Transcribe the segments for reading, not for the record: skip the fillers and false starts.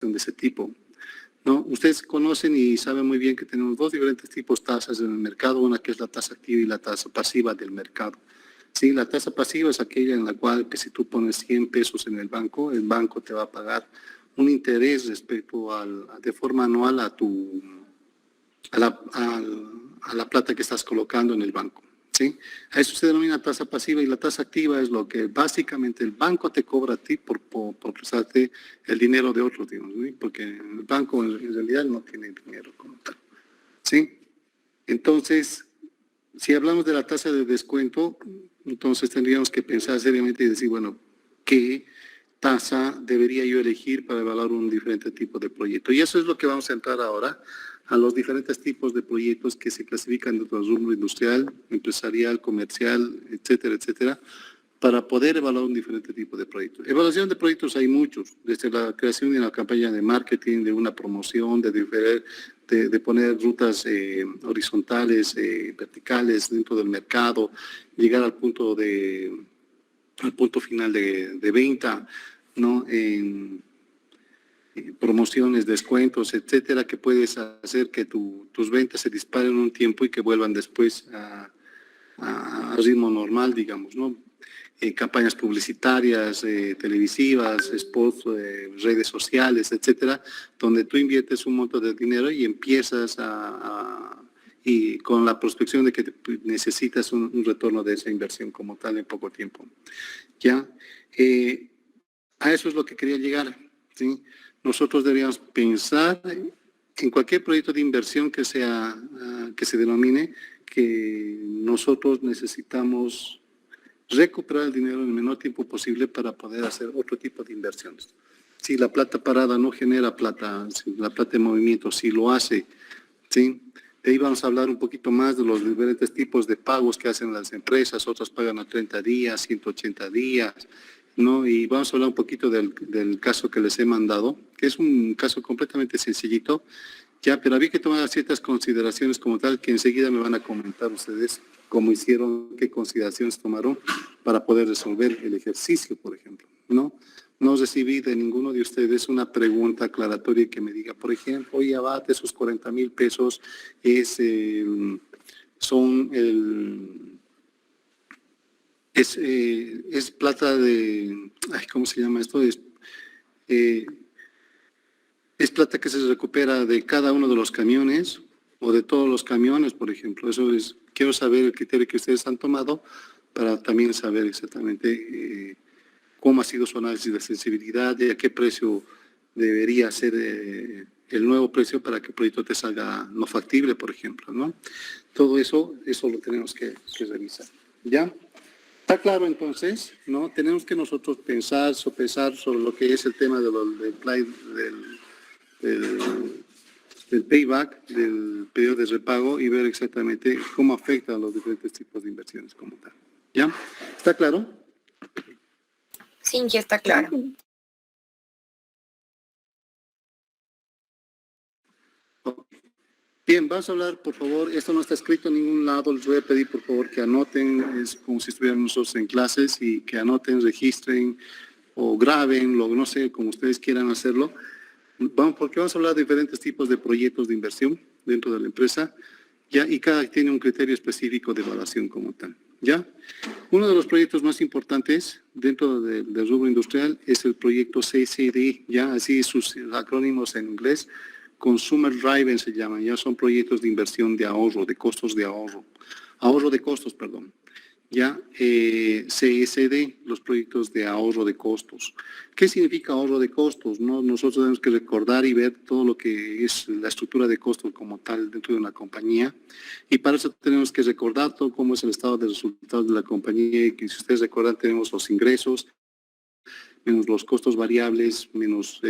de ese tipo, ¿no? Ustedes conocen y saben muy bien que tenemos dos diferentes tipos de tasas en el mercado, una que es la tasa activa y la tasa pasiva del mercado. Sí, la tasa pasiva es aquella en la cual que si tú pones 100 pesos en el banco te va a pagar un interés respecto de forma anual a la plata que estás colocando en el banco. ¿Sí? A eso se denomina tasa pasiva, y la tasa activa es lo que básicamente el banco te cobra a ti por prestarte el dinero de otros, digamos, ¿sí? Porque el banco en realidad no tiene dinero como tal. ¿Sí? Entonces, si hablamos de la tasa de descuento, entonces tendríamos que pensar seriamente y decir, bueno, ¿qué tasa debería yo elegir para evaluar un diferente tipo de proyecto? Y eso es lo que vamos a entrar ahora, a los diferentes tipos de proyectos que se clasifican dentro del rubro industrial, empresarial, comercial, etcétera, etcétera, para poder evaluar un diferente tipo de proyectos. Evaluación de proyectos hay muchos, desde la creación de una campaña de marketing, de una promoción, de poner rutas horizontales, verticales dentro del mercado, llegar al punto final de venta, ¿no? En promociones, descuentos, etcétera, que puedes hacer que tus ventas se disparen un tiempo y que vuelvan después a ritmo normal, digamos, ¿no? Campañas publicitarias, televisivas, spots, redes sociales, etcétera, donde tú inviertes un monto de dinero y empiezas y con la prospección de que necesitas un retorno de esa inversión como tal en poco tiempo. ¿Ya? A eso es lo que quería llegar, ¿sí? Nosotros deberíamos pensar en cualquier proyecto de inversión que se denomine, que nosotros necesitamos recuperar el dinero en el menor tiempo posible para poder hacer otro tipo de inversiones. Si la plata parada no genera plata, si la plata en movimiento sí lo hace, ¿sí? De ahí vamos a hablar un poquito más de los diferentes tipos de pagos que hacen las empresas, otras pagan a 30 días, 180 días, ¿no? Y vamos a hablar un poquito del caso que les he mandado, que es un caso completamente sencillito, ya, pero había que tomar ciertas consideraciones como tal, que enseguida me van a comentar ustedes cómo hicieron, qué consideraciones tomaron para poder resolver el ejercicio, por ejemplo, ¿no? No recibí de ninguno de ustedes una pregunta aclaratoria que me diga, por ejemplo, oye, Abad, esos 40,000 pesos es plata de, ¿cómo se llama esto? Es plata que se recupera de cada uno de los camiones o de todos los camiones, por ejemplo. Quiero saber el criterio que ustedes han tomado para también saber exactamente cómo ha sido su análisis de sensibilidad y a qué precio debería ser el nuevo precio para que el proyecto te salga no factible, por ejemplo, ¿no? Todo eso lo tenemos que revisar, ¿ya? Está claro, entonces, ¿no? Tenemos que nosotros pensar, sopesar sobre lo que es el tema del payback, del periodo de repago, y ver exactamente cómo afecta a los diferentes tipos de inversiones como tal. ¿Ya? ¿Está claro? Sí, ya está claro. Bien, vamos a hablar, por favor, esto no está escrito en ningún lado, les voy a pedir por favor que anoten, es como si estuviéramos nosotros en clases, y que anoten, registren o graben, no sé, como ustedes quieran hacerlo. Porque vamos a hablar de diferentes tipos de proyectos de inversión dentro de la empresa, ¿ya? Y cada tiene un criterio específico de evaluación como tal, ¿ya? Uno de los proyectos más importantes dentro del rubro industrial es el proyecto CCD, ¿ya? Así sus acrónimos en inglés, Consumer Driven se llaman, ya son proyectos de inversión de ahorro, de costos de ahorro de costos, perdón. Ya, CSD, los proyectos de ahorro de costos. ¿Qué significa ahorro de costos? ¿No? Nosotros tenemos que recordar y ver todo lo que es la estructura de costos como tal dentro de una compañía, y para eso tenemos que recordar todo cómo es el estado de resultados de la compañía, y que si ustedes recuerdan tenemos los ingresos, menos los costos variables, menos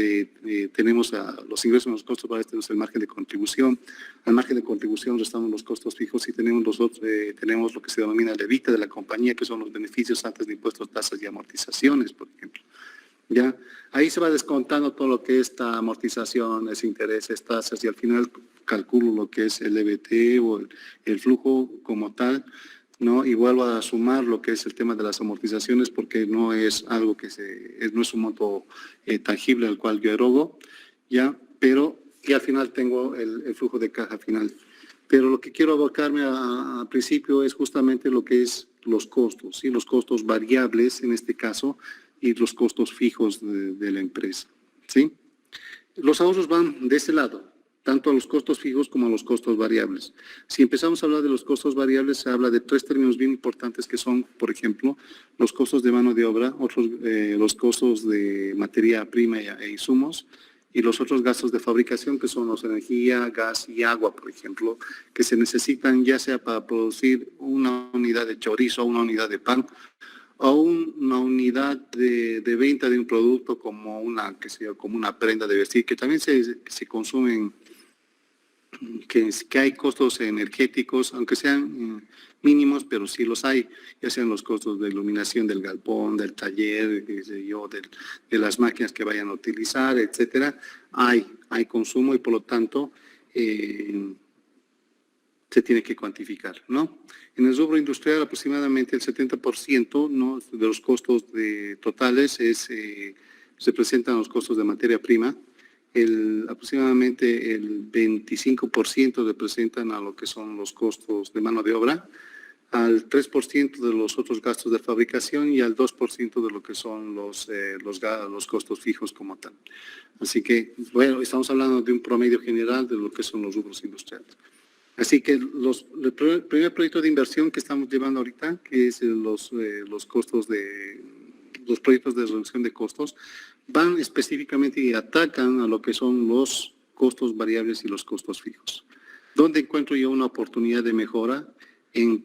tenemos los ingresos menos los costos variables, tenemos el margen de contribución. Al margen de contribución restamos los costos fijos y tenemos tenemos lo que se denomina el EBITDA de la compañía, que son los beneficios antes de impuestos, tasas y amortizaciones, por ejemplo. ¿Ya? Ahí se va descontando todo lo que es amortizaciones, intereses, tasas, y al final calculo lo que es el EBT o el flujo como tal, ¿no? Y vuelvo a sumar lo que es el tema de las amortizaciones, porque no es algo no es un monto tangible al cual yo erogo, ¿ya? Y al final tengo el flujo de caja final. Pero lo que quiero abarcarme al principio es justamente lo que es los costos, ¿sí? Los costos variables en este caso y los costos fijos de la empresa, ¿sí? Los ahorros van de ese lado, tanto a los costos fijos como a los costos variables. Si empezamos a hablar de los costos variables, se habla de tres términos bien importantes que son, por ejemplo, los costos de mano de obra, los costos de materia prima e insumos, y los otros gastos de fabricación, que son los energía, gas y agua, por ejemplo, que se necesitan ya sea para producir una unidad de chorizo, una unidad de pan, o una unidad de venta de un producto como como una prenda de vestir, que también se consumen, que hay costos energéticos, aunque sean mínimos, pero sí los hay, ya sean los costos de iluminación del galpón, del taller, de las máquinas que vayan a utilizar, etcétera. Hay consumo y por lo tanto se tiene que cuantificar, ¿no? En el rubro industrial aproximadamente el 70%, ¿no?, de los costos totales se presentan los costos de materia prima. Aproximadamente el 25% representan a lo que son los costos de mano de obra, al 3% de los otros gastos de fabricación y al 2% de lo que son los costos fijos como tal. Así que, bueno, estamos hablando de un promedio general de lo que son los rubros industriales. Así que el primer proyecto de inversión que estamos llevando ahorita, que es los proyectos de reducción de costos, van específicamente y atacan a lo que son los costos variables y los costos fijos. ¿Dónde encuentro yo una oportunidad de mejora?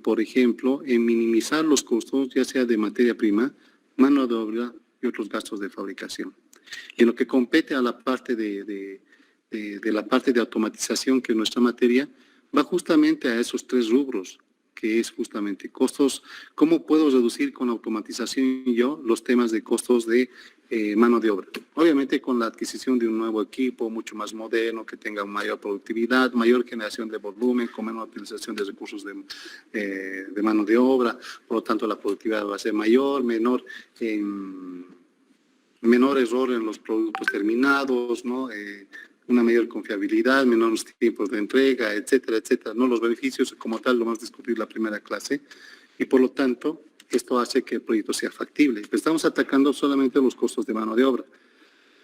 Por ejemplo, en minimizar los costos, ya sea de materia prima, mano de obra y otros gastos de fabricación. Y en lo que compete a la parte de la parte de automatización, que es nuestra materia, va justamente a esos tres rubros, que es justamente costos. ¿Cómo puedo reducir con automatización yo los temas de costos de mano de obra? Obviamente con la adquisición de un nuevo equipo mucho más moderno, que tenga mayor productividad, mayor generación de volumen, con menor utilización de recursos de mano de obra, por lo tanto la productividad va a ser mayor, menor error en los productos terminados, ¿no? Una mayor confiabilidad, menores tiempos de entrega, etcétera, etcétera. No, los beneficios como tal lo vamos a discutir en la primera clase y por lo tanto esto hace que el proyecto sea factible. Estamos atacando solamente los costos de mano de obra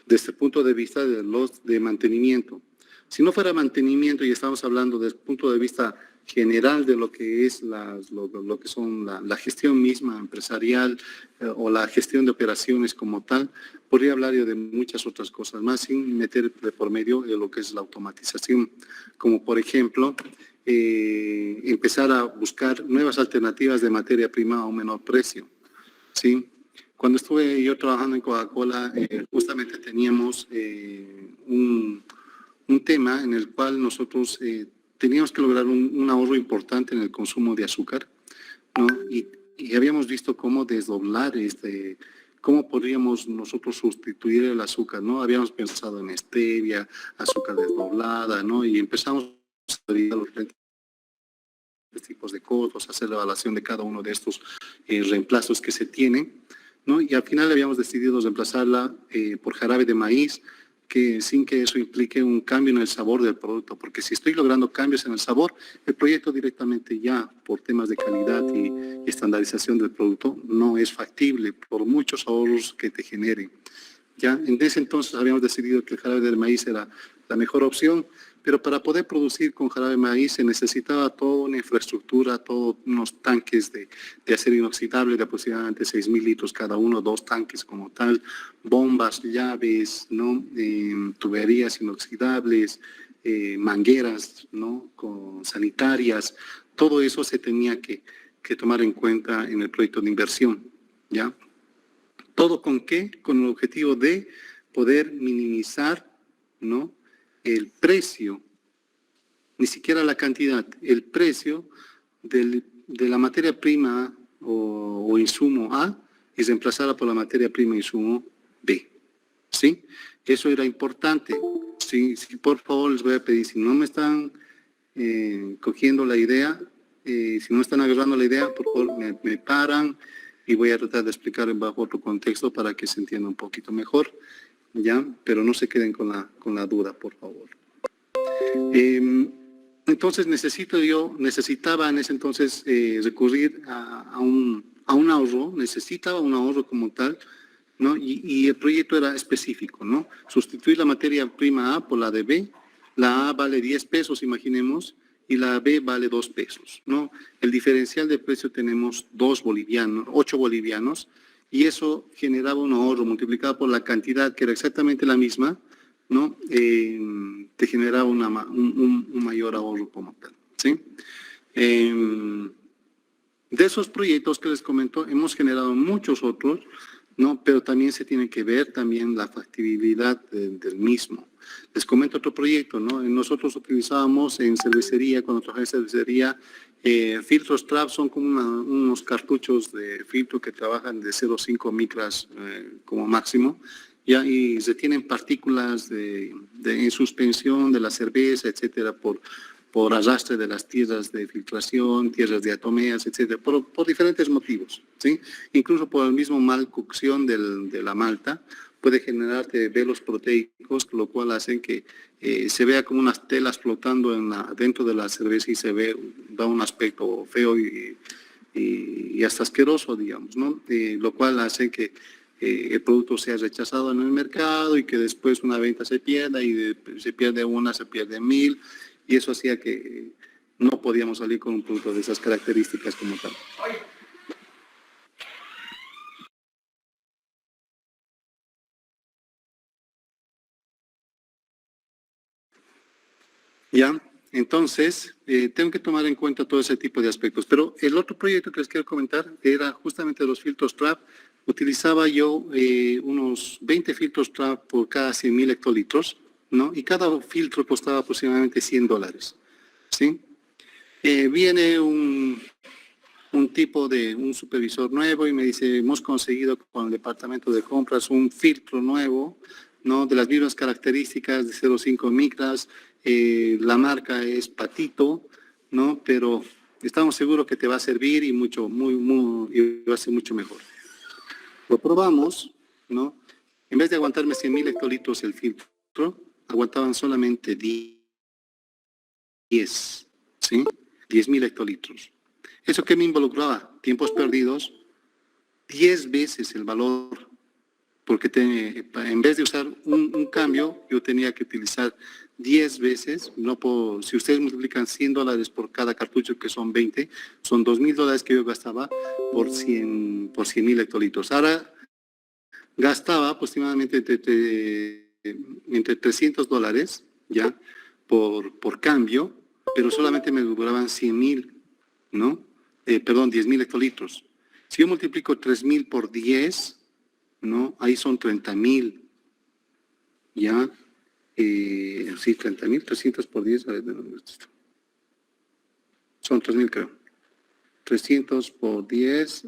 desde el punto de vista de mantenimiento. Si no fuera mantenimiento y estamos hablando desde el punto de vista general de lo que es lo que son la gestión misma empresarial o la gestión de operaciones como tal, podría hablar yo de muchas otras cosas más sin meter de por medio de lo que es la automatización, como por ejemplo empezar a buscar nuevas alternativas de materia prima a un menor precio, ¿sí? Cuando estuve yo trabajando en Coca-Cola, justamente teníamos un tema en el cual nosotros teníamos que lograr un ahorro importante en el consumo de azúcar, ¿no? Y habíamos visto cómo desdoblar, cómo podríamos nosotros sustituir el azúcar, ¿no? Habíamos pensado en stevia, azúcar desdoblada, ¿no? Y empezamos a estudiar los diferentes tipos de costos, hacer la evaluación de cada uno de estos reemplazos que se tienen, ¿no? Y al final habíamos decidido reemplazarla por jarabe de maíz, sin que eso implique un cambio en el sabor del producto, porque si estoy logrando cambios en el sabor, el proyecto directamente ya por temas de calidad y estandarización del producto no es factible por muchos ahorros que te generen. Ya en ese entonces habíamos decidido que el jarabe de maíz era la mejor opción, pero para poder producir con jarabe de maíz se necesitaba toda una infraestructura, todos unos tanques de acero inoxidable de aproximadamente 6.000 litros cada uno, 2 tanques como tal, bombas, llaves, ¿no? Tuberías inoxidables, mangueras, ¿no? Sanitarias, todo eso se tenía que tomar en cuenta en el proyecto de inversión, ¿ya? ¿Todo con qué? Con el objetivo de poder minimizar, ¿no?, el precio, ni siquiera la cantidad, el precio de la materia prima o insumo A y reemplazarla por la materia prima insumo B, ¿sí? Eso era importante. Sí, por favor, les voy a pedir, si no me están cogiendo la idea, si no están agarrando la idea, por favor, me paran y voy a tratar de explicar bajo otro contexto para que se entienda un poquito mejor. ¿ya? Pero no se queden con la duda, por favor. Entonces necesitaba en ese entonces recurrir a un ahorro, necesitaba un ahorro como tal, ¿no? Y el proyecto era específico, ¿no? Sustituir la materia prima A por la de B. La A vale 10 pesos, imaginemos, y la B vale 2 pesos, ¿no? El diferencial de precio tenemos 8 bolivianos, y eso generaba un ahorro multiplicado por la cantidad, que era exactamente la misma, ¿no? Te generaba un mayor ahorro como tal, ¿sí? De esos proyectos que les comento, hemos generado muchos otros, ¿no? Pero también se tiene que ver también la factibilidad del mismo. Les comento otro proyecto, ¿no? Nosotros utilizábamos en cervecería, cuando trabajaba en cervecería, filtros trap, son como unos cartuchos de filtro que trabajan de 0,5 micras como máximo, ¿ya? Y retienen partículas en suspensión de la cerveza, etcétera, por arrastre de las tierras de filtración, tierras diatomeas, etcétera, por diferentes motivos, ¿sí? Incluso por el mismo mal cocción de la malta, puede generarte velos proteicos, lo cual hacen que se vea como unas telas flotando dentro de la cerveza y da un aspecto feo y hasta asqueroso, digamos, ¿no? Lo cual hace que el producto sea rechazado en el mercado y que después una venta se pierda y se pierde 1000, y eso hacía que no podíamos salir con un producto de esas características como tal. ¿Ya? Entonces, tengo que tomar en cuenta todo ese tipo de aspectos. Pero el otro proyecto que les quiero comentar era justamente los filtros trap. Utilizaba yo unos 20 filtros trap por cada 100.000 hectolitros, ¿no? Y cada filtro costaba aproximadamente $100, ¿sí? Viene un supervisor nuevo y me dice, hemos conseguido con el departamento de compras un filtro nuevo, ¿no? De las mismas características de 0,5 micras, la marca es Patito, ¿no? Pero estamos seguros que te va a servir y y va a ser mucho mejor. Lo probamos, ¿no? En vez de aguantarme 100.000 hectolitros el filtro, aguantaban solamente 10, ¿sí? 10.000 hectolitros. ¿Eso qué me involucraba? Tiempos perdidos, 10 veces el valor, porque en vez de usar un cambio, yo tenía que utilizar 10 veces, si ustedes multiplican $100 por cada cartucho, que son 20, son $2.000 que yo gastaba por 100.000 hectolitros. Ahora gastaba aproximadamente entre $300, ¿ya? Por cambio, pero solamente me duraban 100.000, ¿no? 10.000 hectolitros. Si yo multiplico 3.000 por 10, ¿no? Ahí son 30.000, ¿ya? Sí, 30.000, 300 por 10, a ver, son 3.000 creo. 300 por 10.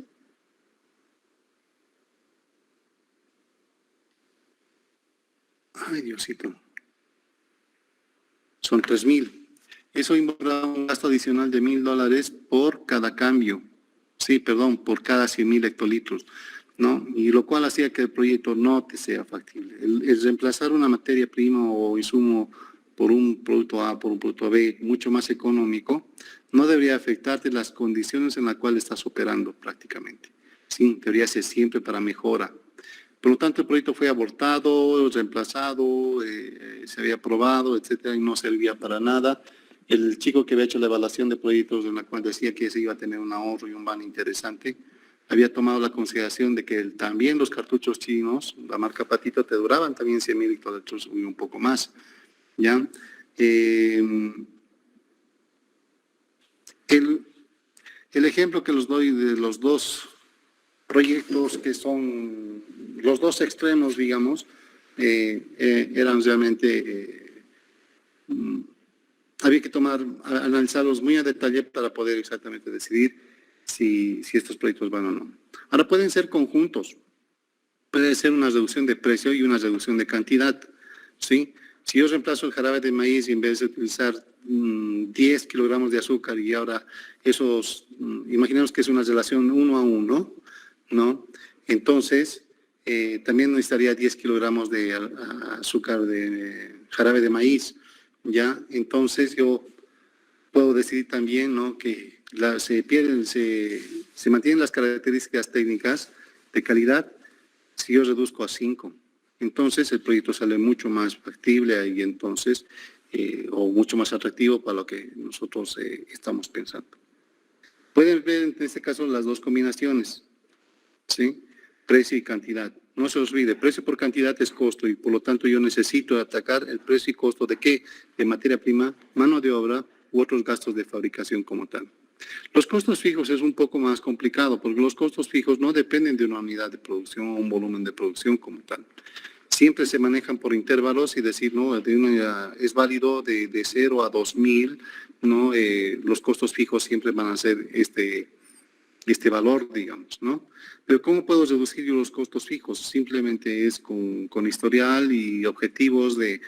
Ay, Diosito. Son 3.000. Eso involucra un gasto adicional de $1.000 por cada cambio. Sí, perdón, por cada 100.000 hectolitros, ¿no? Y lo cual hacía que el proyecto no te sea factible. El reemplazar una materia prima o insumo por un producto A, por un producto B, mucho más económico, no debería afectarte las condiciones en las cuales estás operando prácticamente. Sí, debería ser siempre para mejora. Por lo tanto, el proyecto fue abortado, reemplazado, se había aprobado, etcétera, y no servía para nada. El chico que había hecho la evaluación de proyectos en la cual decía que se iba a tener un ahorro y un van interesante, había tomado la consideración de que también los cartuchos chinos, la marca Patito, te duraban también 100.000 hectolitros y un poco más, ¿ya? El ejemplo que les doy de los dos proyectos que son los dos extremos, digamos, eran realmente, había que analizarlos muy a detalle para poder exactamente decidir si estos proyectos van o no. Ahora pueden ser conjuntos, puede ser una reducción de precio y una reducción de cantidad, ¿sí? Si yo reemplazo el jarabe de maíz y en vez de utilizar 10 kilogramos de azúcar y ahora imaginemos que es una relación 1 a 1, ¿no? Entonces, también necesitaría 10 kilogramos de azúcar de jarabe de maíz, ¿ya? Entonces yo puedo decidir también, ¿no?, que se mantienen las características técnicas de calidad si yo reduzco a 5. Entonces el proyecto sale mucho más factible y entonces, o mucho más atractivo para lo que nosotros estamos pensando. Pueden ver en este caso las dos combinaciones, ¿sí? Precio y cantidad. No se olvide, precio por cantidad es costo y por lo tanto yo necesito atacar el precio y costo de qué, de materia prima, mano de obra u otros gastos de fabricación como tal. Los costos fijos es un poco más complicado porque los costos fijos no dependen de una unidad de producción o un volumen de producción como tal. Siempre se manejan por intervalos y decir, no, es válido de 0 a 2.000, ¿no? Los costos fijos siempre van a ser este valor, digamos, ¿no? Pero ¿cómo puedo reducir yo los costos fijos? Simplemente es con historial y objetivos de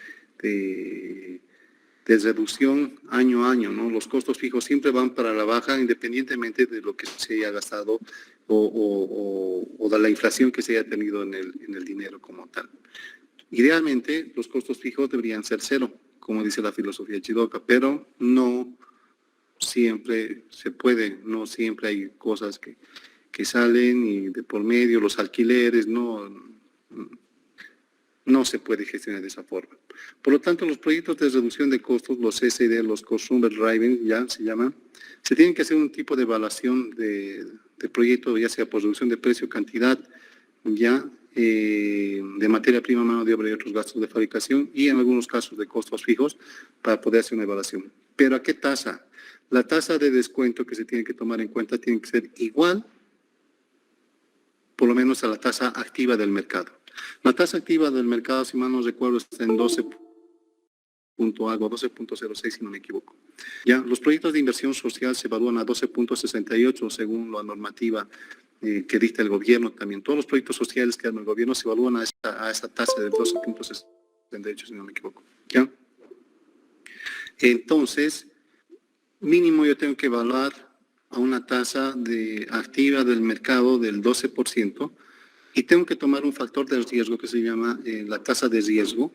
reducción año a año, ¿no? Los costos fijos siempre van para la baja independientemente de lo que se haya gastado o de la inflación que se haya tenido en el dinero como tal. Idealmente, los costos fijos deberían ser 0, como dice la filosofía Chidoka, pero no siempre se puede, no siempre hay cosas que salen y de por medio, los alquileres, no se puede gestionar de esa forma. Por lo tanto, los proyectos de reducción de costos, los SD, los Consumer Driving, ya se llaman, se tienen que hacer un tipo de evaluación de proyecto, ya sea por reducción de precio, cantidad, ya de materia prima, mano de obra y otros gastos de fabricación y en algunos casos de costos fijos para poder hacer una evaluación. ¿Pero a qué tasa? La tasa de descuento que se tiene que tomar en cuenta tiene que ser igual, por lo menos a la tasa activa del mercado. La tasa activa del mercado, si mal no recuerdo, está en 12.06 si no me equivoco. Ya, los proyectos de inversión social se evalúan a 12.68 según la normativa que dicta el gobierno también. Todos los proyectos sociales que hace el gobierno se evalúan a esa tasa del 12.68 si no me equivoco. ¿Ya? Entonces, mínimo yo tengo que evaluar a una tasa activa del mercado del 12%, y tengo que tomar un factor de riesgo que se llama la tasa de riesgo,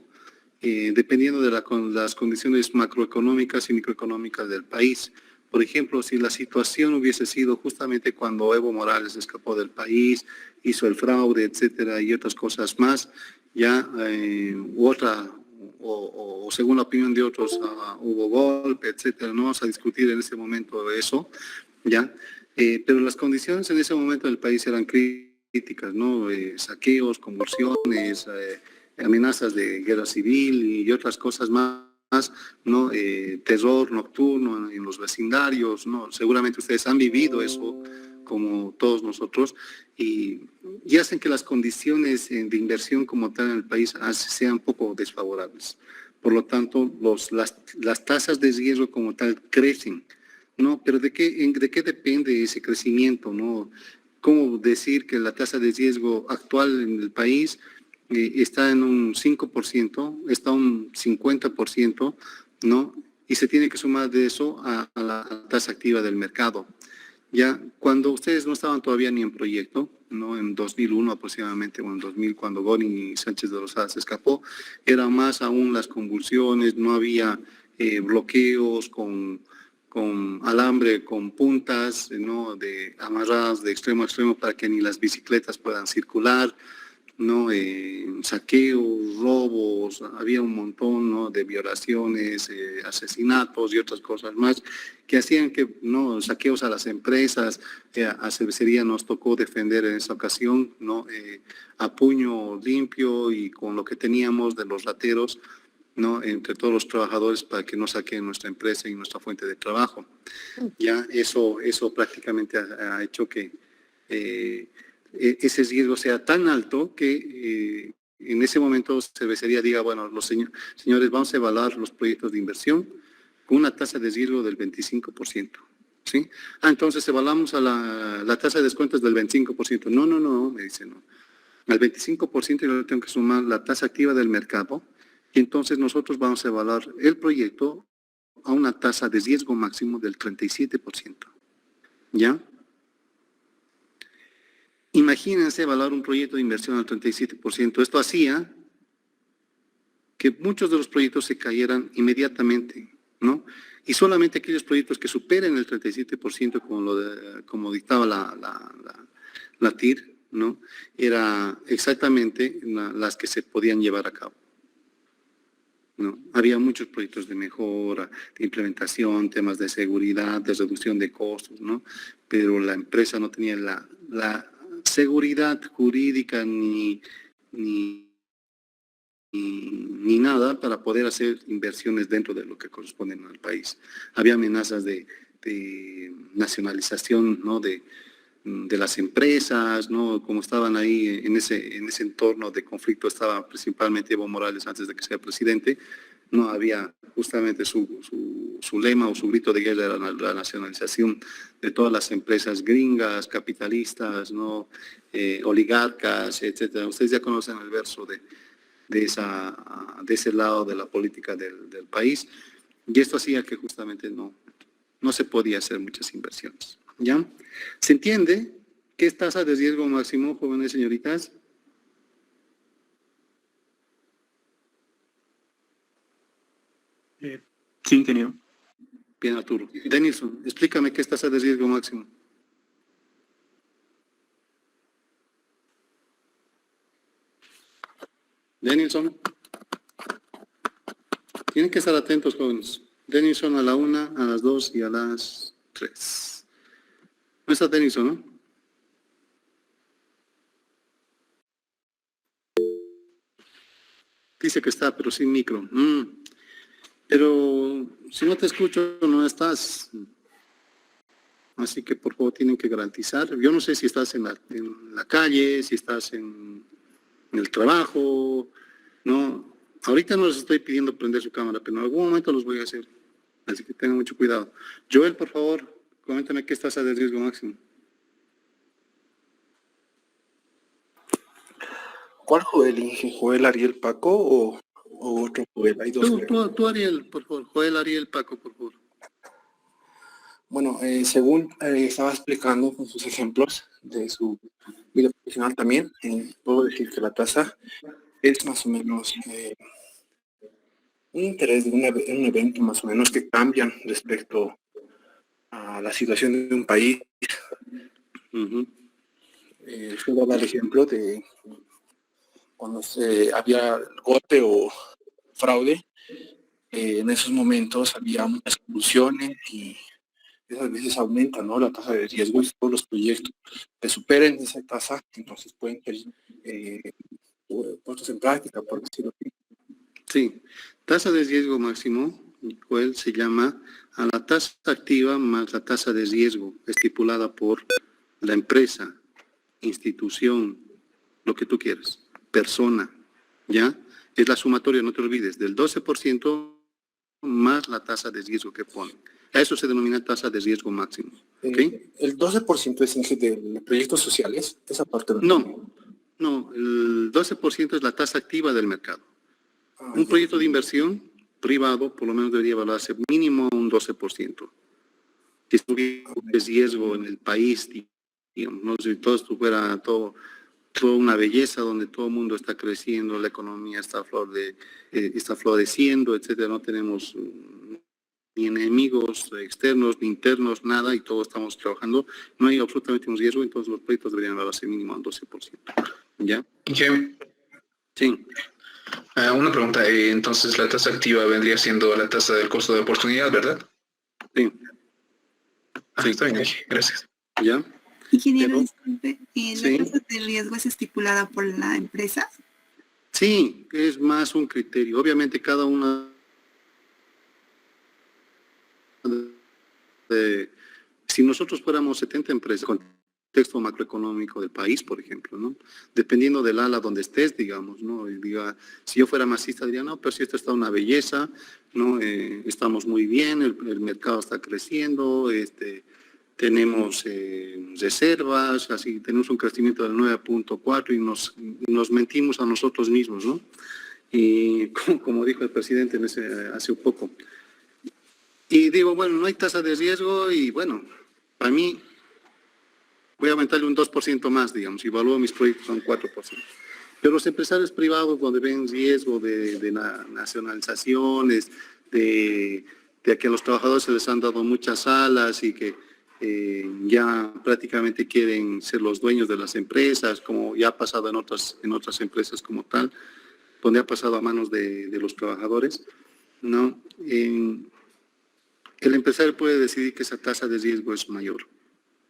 dependiendo de las condiciones macroeconómicas y microeconómicas del país. Por ejemplo, si la situación hubiese sido justamente cuando Evo Morales escapó del país, hizo el fraude, etcétera, y otras cosas más, ya, o según la opinión de otros, hubo golpe, etcétera. No vamos a discutir en ese momento eso, ya. Pero las condiciones en ese momento del país eran críticas, ¿no? Saqueos, convulsiones, amenazas de guerra civil y otras cosas más, ¿no? Terror nocturno en los vecindarios, ¿no? Seguramente ustedes han vivido eso como todos nosotros y hacen que las condiciones de inversión como tal en el país sean poco desfavorables. Por lo tanto, las tasas de riesgo como tal crecen, ¿no? Pero ¿de qué depende ese crecimiento, no? ¿Cómo decir que la tasa de riesgo actual en el país está en un 5%, está un 50%, ¿no? Y se tiene que sumar de eso a la tasa activa del mercado? Ya, cuando ustedes no estaban todavía ni en proyecto, ¿no? En 2001 aproximadamente, o en 2000, cuando Goring y Sánchez de Lozada se escapó, eran más aún las convulsiones, no había bloqueos con alambre, con puntas, ¿no? Amarradas de extremo a extremo para que ni las bicicletas puedan circular, ¿no? Saqueos, robos, había un montón, ¿no? De violaciones, asesinatos y otras cosas más que hacían que, ¿no? Saqueos a las empresas, a cervecería nos tocó defender en esa ocasión, ¿no? A puño limpio y con lo que teníamos de los rateros, ¿no? Entre todos los trabajadores para que no saquen nuestra empresa y nuestra fuente de trabajo. Ya eso prácticamente ha hecho que ese riesgo sea tan alto que en ese momento cervecería diga, bueno, los señores, vamos a evaluar los proyectos de inversión con una tasa de riesgo del 25%. ¿Sí? Entonces evaluamos a la tasa de descuentos del 25%. No, me dice, no. Al 25% yo le tengo que sumar la tasa activa del mercado y entonces nosotros vamos a evaluar el proyecto a una tasa de riesgo máximo del 37%. ¿Ya? Imagínense evaluar un proyecto de inversión al 37%. Esto hacía que muchos de los proyectos se cayeran inmediatamente, ¿no? Y solamente aquellos proyectos que superen el 37%, como dictaba la TIR, ¿no? Era exactamente las que se podían llevar a cabo, ¿no? Había muchos proyectos de mejora, de implementación, temas de seguridad, de reducción de costos, ¿no? Pero la empresa no tenía la seguridad jurídica ni nada para poder hacer inversiones dentro de lo que corresponden al país. Había amenazas de nacionalización, ¿no? de las empresas, ¿no? Como estaban ahí en ese entorno de conflicto, estaba principalmente Evo Morales antes de que sea presidente, no había justamente su lema o su grito de guerra era la nacionalización de todas las empresas gringas, capitalistas, ¿no? Oligarcas, etcétera. Ustedes ya conocen el verso de ese lado de la política del país, y esto hacía que justamente no se podía hacer muchas inversiones, ¿ya? ¿Se entiende qué es tasa de riesgo máximo, jóvenes señoritas? Sí, ingeniero. Bien, Arturo. Denilson, explícame qué es tasa de riesgo máximo. Denilson. Tienen que estar atentos, jóvenes. Denilson a la 1, a las 2 y a las 3. No está Denilson, ¿no? Dice que está, pero sin micro. Pero si no te escucho, no estás. Así que por favor tienen que garantizar. Yo no sé si estás en la calle, si estás en el trabajo, ¿no? Ahorita no les estoy pidiendo prender su cámara, pero en algún momento los voy a hacer. Así que tengan mucho cuidado. Joel, por favor, coméntame qué es tasa de riesgo máximo. ¿Cuál Joel? ¿Joel Ariel Paco o otro Joel? Hay dos. Tú, Ariel, por favor. Joel, Ariel, Paco, por favor. Bueno, según estaba explicando con sus ejemplos de su vida profesional también, puedo decir que la tasa es más o menos un interés de un evento más o menos que cambian respecto a la situación de un país. Usted va a dar el ejemplo de cuando había golpe o fraude, en esos momentos había muchas conclusiones y esas veces aumenta, ¿no?, la tasa de riesgo, y todos los proyectos que superen esa tasa, entonces pueden ser puestos en práctica, por decirlo así. Sí, tasa de riesgo máximo, Joel, se llama a la tasa activa más la tasa de riesgo estipulada por la empresa, institución, lo que tú quieras, persona, ¿ya? Es la sumatoria, no te olvides, del 12% más la tasa de riesgo que ponen. A eso se denomina tasa de riesgo máximo. ¿Okay? El 12% es de proyectos sociales, esa parte no, el 12% es la tasa activa del mercado. Un proyecto de inversión privado por lo menos debería evaluarse mínimo un 12%. Si estuviera riesgo en el país, digamos, no sé, si todo esto fuera toda una belleza donde todo el mundo está creciendo, la economía está floreciendo, etcétera, no tenemos ni enemigos externos ni internos, nada, y todos estamos trabajando, no hay absolutamente un riesgo, entonces los proyectos deberían evaluarse mínimo un 12%. ¿Ya? Sí. Una pregunta, entonces la tasa activa vendría siendo la tasa del costo de oportunidad, ¿verdad? Sí. Sí. Está bien, gracias. ¿Ya? Ingeniero, disculpe, ¿la tasa de riesgo es estipulada por la empresa? Sí, es más un criterio. Obviamente cada una si nosotros fuéramos 70 empresas con contexto macroeconómico del país, por ejemplo, ¿no? Dependiendo del ala donde estés, digamos, ¿no? Y diga, si yo fuera masista, diría, no, pero si esto está una belleza, ¿no? Estamos muy bien, el mercado está creciendo, tenemos reservas, así tenemos un crecimiento del 9.4 y nos mentimos a nosotros mismos, ¿no? Y como dijo el presidente hace poco. Y digo, bueno, no hay tasa de riesgo y bueno, para mí voy a aumentarle un 2% más, digamos, y evalúo mis proyectos a un 4%. Pero los empresarios privados, donde ven riesgo de nacionalizaciones, de que a los trabajadores se les han dado muchas alas y que ya prácticamente quieren ser los dueños de las empresas, como ya ha pasado en otras empresas como tal, donde ha pasado a manos de los trabajadores, ¿no? El empresario puede decidir que esa tasa de riesgo es mayor.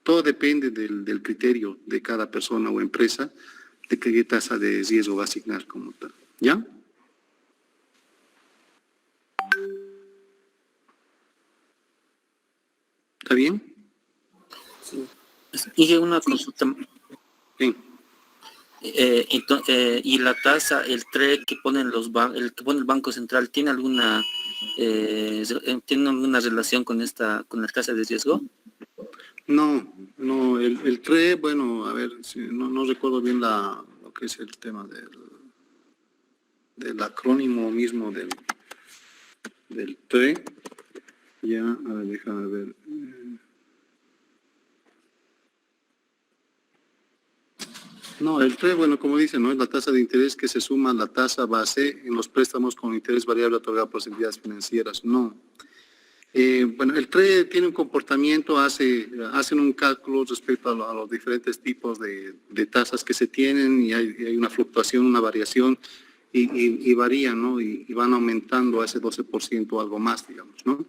Todo depende del criterio de cada persona o empresa, de qué tasa de riesgo va a asignar como tal. ¿Ya? ¿Está bien? Sí. Y una consulta. Bien. Y la tasa, el TRE que pone el que pone el Banco Central, ¿tiene alguna relación con la tasa de riesgo? No, el TRE, bueno, a ver, no recuerdo bien lo que es el tema del acrónimo mismo del TRE. Ya, a ver, déjame ver. No, el TRE, bueno, como dice, ¿no? Es la tasa de interés que se suma a la tasa base en los préstamos con interés variable otorgado por las entidades financieras. No. Bueno, el TRE tiene un comportamiento, hacen un cálculo respecto a los diferentes tipos de tasas que se tienen y hay una fluctuación, una variación y varían, ¿no? Y van aumentando a ese 12% o algo más, digamos, ¿no?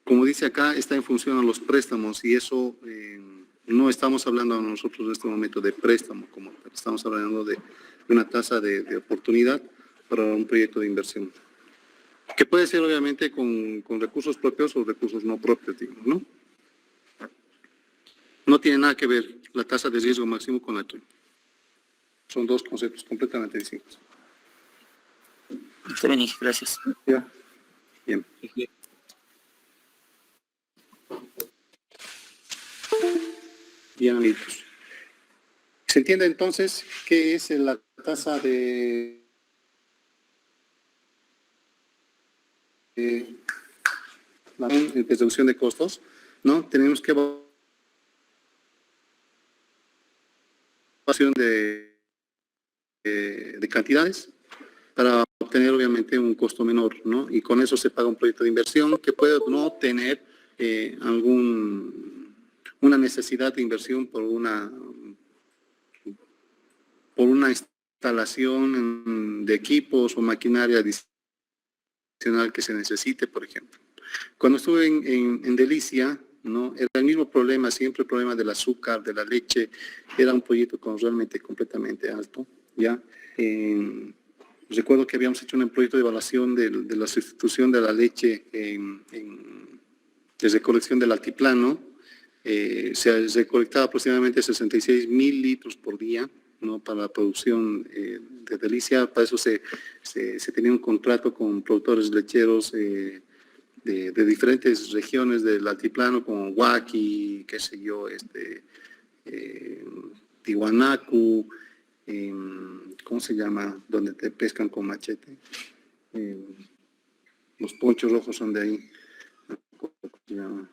Como dice acá, está en función a los préstamos y eso no estamos hablando nosotros en este momento de préstamo, como estamos hablando de una tasa de oportunidad para un proyecto de inversión. Que puede ser obviamente con recursos propios o recursos no propios, digamos, ¿no? No tiene nada que ver la tasa de riesgo máximo con la TRE. Son dos conceptos completamente distintos. Está bien, gracias. Ya. Bien. Bien, amigos. ¿Se entiende entonces qué es la tasa de reducción de costos? ¿No? Tenemos que evaluación de cantidades para obtener obviamente un costo menor, ¿no? Y con eso se paga un proyecto de inversión que puede no tener una necesidad de inversión por una instalación de equipos o maquinaria adicional que se necesite, por ejemplo. Cuando estuve en Delicia, ¿no? Era el mismo problema, siempre el problema del azúcar, de la leche, era un proyecto realmente completamente alto, ¿ya? Recuerdo que habíamos hecho un proyecto de evaluación de la sustitución de la leche de recolección del altiplano. Se recolectaba aproximadamente 66,000 litros por día, ¿no? Para la producción de Delicia. Para eso se tenía un contrato con productores lecheros de diferentes regiones del altiplano, como Huaki, qué sé yo, Tiwanaku, ¿cómo se llama? Donde te pescan con machete. Los ponchos rojos son de ahí. ¿Cómo se llama?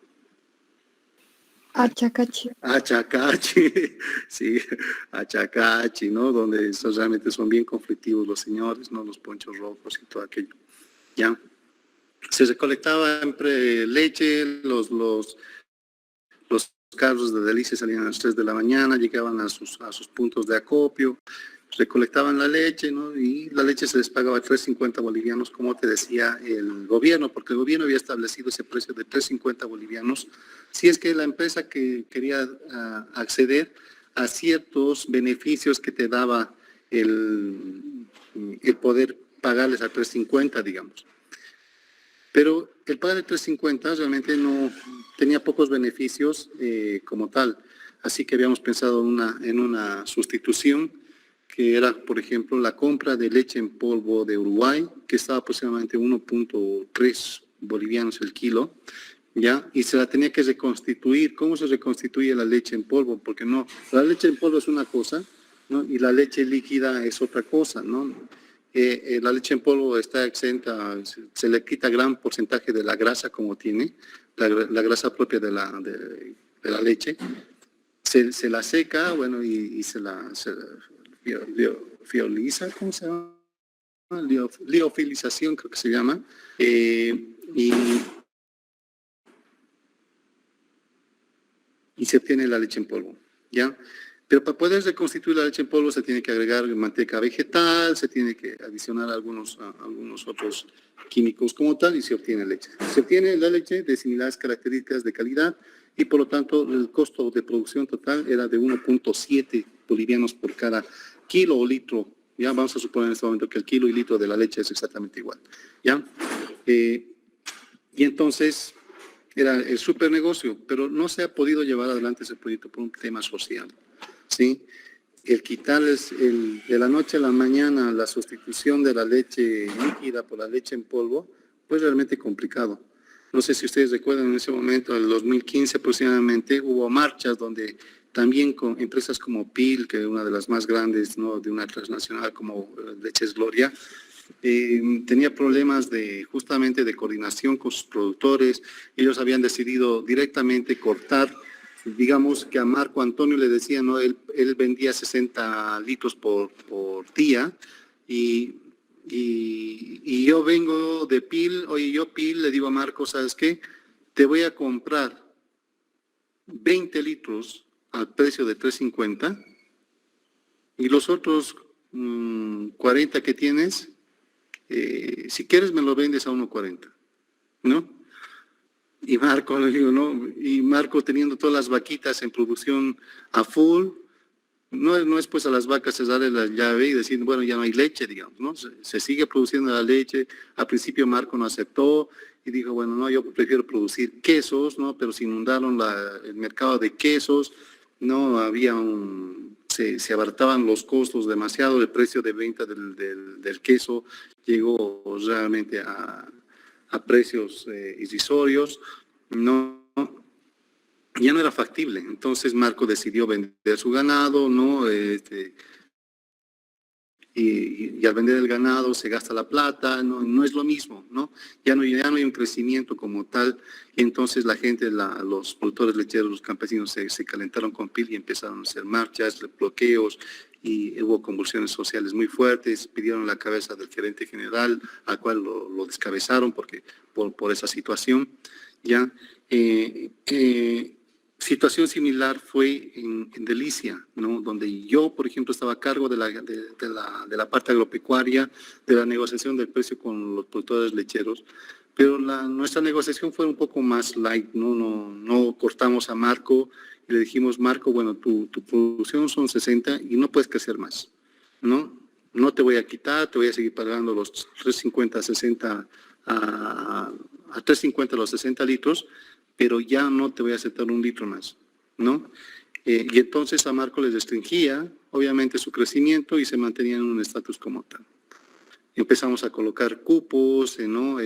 Achacachi. Achacachi, sí, Achacachi, ¿no? Donde realmente son bien conflictivos los señores, ¿no? Los ponchos rojos y todo aquello. ¿Ya? Se recolectaba siempre leche, los carros de Delicia salían a las 3 de la mañana, llegaban a sus puntos de acopio, recolectaban la leche, ¿no? Y la leche se les pagaba 3.50 bolivianos, como te decía el gobierno, porque el gobierno había establecido ese precio de 3.50 bolivianos, si es que la empresa que quería acceder a ciertos beneficios que te daba el poder pagarles a 3.50, digamos. Pero el pagar de 3.50 realmente no tenía pocos beneficios como tal, así que habíamos pensado en una sustitución que era, por ejemplo, la compra de leche en polvo de Uruguay, que estaba aproximadamente 1.3 bolivianos el kilo, ¿ya? Y se la tenía que reconstituir. ¿Cómo se reconstituye la leche en polvo? Porque no, la leche en polvo es una cosa, ¿no? Y la leche líquida es otra cosa, ¿no? La leche en polvo está exenta, se le quita gran porcentaje de la grasa como tiene, la grasa propia la leche, se la seca, bueno, y se la fioliza, ¿cómo se llama? Liofilización creo que se llama, y se obtiene la leche en polvo, ¿ya? Pero para poder reconstituir la leche en polvo se tiene que agregar manteca vegetal, se tiene que adicionar algunos otros químicos como tal y se obtiene leche. Se obtiene la leche de similares características de calidad y por lo tanto el costo de producción total era de 1.7 bolivianos por cada kilo o litro. Ya vamos a suponer en este momento que el kilo y litro de la leche es exactamente igual, ¿ya? Y entonces era el super negocio, pero no se ha podido llevar adelante ese proyecto por un tema social, ¿sí? El quitarles de la noche a la mañana la sustitución de la leche líquida por la leche en polvo, pues realmente complicado. No sé si ustedes recuerdan en ese momento, en el 2015 aproximadamente, hubo marchas donde también con empresas como PIL, que es una de las más grandes, ¿no?, de una transnacional como Leches Gloria, tenía problemas justamente de coordinación con sus productores. Ellos habían decidido directamente cortar, digamos que a Marco Antonio le decían, ¿no?, él vendía 60 litros por día y yo vengo de PIL, oye, yo PIL le digo a Marco, ¿sabes qué? Te voy a comprar 20 litros al precio de 3.50 y los otros 40 que tienes, si quieres me lo vendes a 1.40, ¿no? Y Marco, le digo, ¿no? Y Marco teniendo todas las vaquitas en producción a full, no es pues a las vacas darle la llave y decir, bueno, ya no hay leche, digamos, ¿no? Se sigue produciendo la leche. Al principio Marco no aceptó y dijo, bueno, no, yo prefiero producir quesos, ¿no? Pero se inundaron el mercado de quesos, no había se abarataban los costos demasiado, el precio de venta del queso llegó realmente a precios irrisorios, ya no era factible. Entonces Marco decidió vender su ganado, ¿no? Y al vender el ganado se gasta la plata, no es lo mismo, ¿no? Ya no hay un crecimiento como tal, y entonces la gente, los productores lecheros, los campesinos se calentaron con PIL y empezaron a hacer marchas, bloqueos, y hubo convulsiones sociales muy fuertes, pidieron la cabeza del gerente general, al cual lo descabezaron por esa situación, ¿ya? Situación similar fue en Delicia, ¿no? Donde yo, por ejemplo, estaba a cargo de la parte agropecuaria, de la negociación del precio con los productores lecheros, pero nuestra negociación fue un poco más light, ¿no? No cortamos a Marco y le dijimos, Marco, bueno, tu producción son 60 y no puedes crecer más, ¿no? No te voy a quitar, te voy a seguir pagando los 3.50, 60 a 3.50 los 60 litros, pero ya no te voy a aceptar un litro más, ¿no? Y entonces a Marco les restringía, obviamente, su crecimiento y se mantenía en un estatus como tal. Empezamos a colocar cupos, ¿no?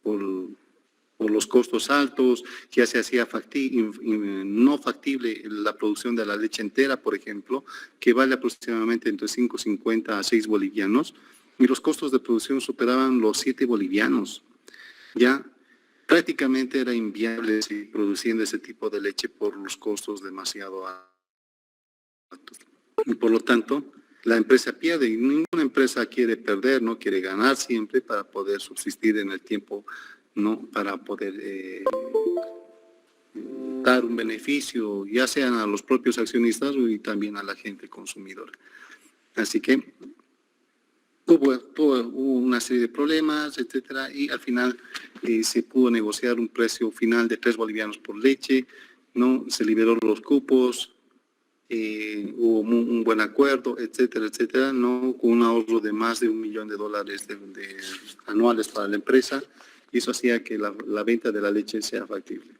Por los costos altos, ya se hacía no factible la producción de la leche entera, por ejemplo, que vale aproximadamente entre 5.50 a 6 bolivianos, y los costos de producción superaban los 7 bolivianos, ¿ya? Prácticamente era inviable seguir produciendo ese tipo de leche por los costos demasiado altos. Y por lo tanto, la empresa pierde y ninguna empresa quiere perder, no quiere ganar siempre para poder subsistir en el tiempo, ¿no? Para poder dar un beneficio, ya sean a los propios accionistas y también a la gente consumidora. Así que hubo una serie de problemas, etcétera, y al final se pudo negociar un precio final de 3 bolivianos por leche, ¿no? Se liberó los cupos, hubo un buen acuerdo, etcétera, etcétera, ¿no? Con un ahorro de más de $1 millón anuales para la empresa, y eso hacía que la venta de la leche sea factible.